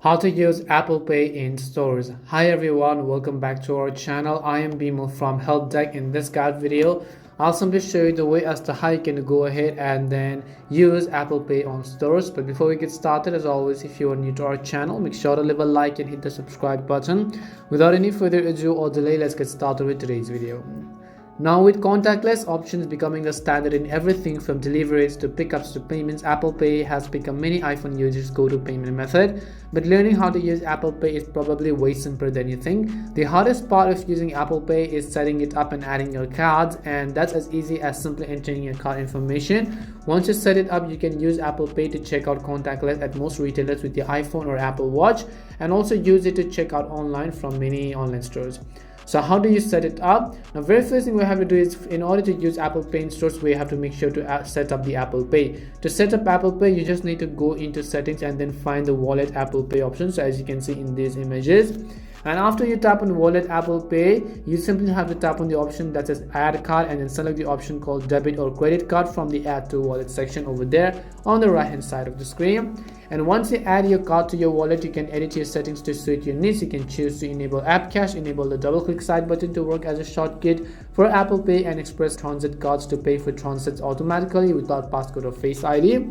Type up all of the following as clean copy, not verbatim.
How to use Apple Pay in stores. Hi everyone, welcome back to our channel. I am Bimal from Help Deck. In this guide video, I'll simply show you the way as to how you can go ahead and then use Apple Pay on stores. But before we get started, as always, if you are new to our channel, make sure to leave a like and hit the subscribe button. Without any further ado or delay, let's get started with today's video. Now, with contactless options becoming a standard in everything from deliveries to pickups to payments, Apple Pay has become many iPhone users' go-to payment method. But learning how to use Apple Pay is probably way simpler than you think. The hardest part of using Apple Pay is setting it up and adding your cards, and that's as easy as simply entering your card information. Once you set it up, you can use Apple Pay to check out contactless at most retailers with your iPhone or Apple Watch, and also use it to check out online from many online stores. So how do you set it up? Now, very first thing we have to do is, in order to use Apple Pay in stores, we have to make sure to set up the Apple Pay. To set up Apple Pay, you just need to go into settings and then find the wallet Apple Pay option. So as you can see in these images, and after you tap on wallet Apple Pay, you simply have to tap on the option that says add card and then select the option called debit or credit card from the add to wallet section over there on the right hand side of the screen. And once you add your card to your wallet, you can edit your settings to suit your needs. You can choose to enable app cache, enable the double click side button to work as a shortcut for Apple Pay, and express transit cards to pay for transits automatically without passcode or Face ID.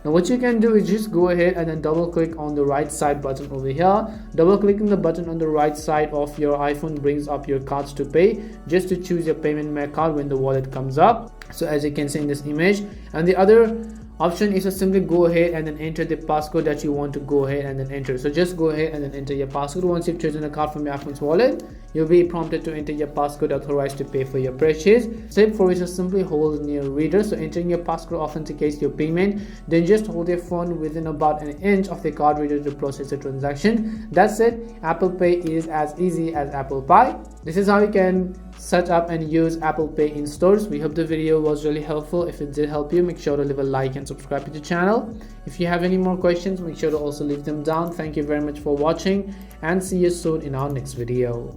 Now what you can do is just go ahead and then double click on the right side button over here. Double clicking the button on the right side of your iPhone brings up your cards to pay, just to choose your payment method when the wallet comes up. So as you can see in this image, and the other option is to simply go ahead and then enter the passcode that you want to go ahead and then enter. So just go ahead and then enter your passcode. Once you've chosen the card from your iPhone's wallet, you'll be prompted to enter your passcode authorized to pay for your purchase. Step 4 is to simply hold near reader. So entering your passcode authenticates your payment. Then just hold your phone within about an inch of the card reader to process the transaction. That's it. Apple Pay is as easy as apple pie. This is how you can set up and use Apple Pay in stores. We hope the video was really helpful. If it did help you, make sure to leave a like and subscribe to the channel. If you have any more questions, make sure to also leave them down. Thank you very much for watching, and see you soon in our next video.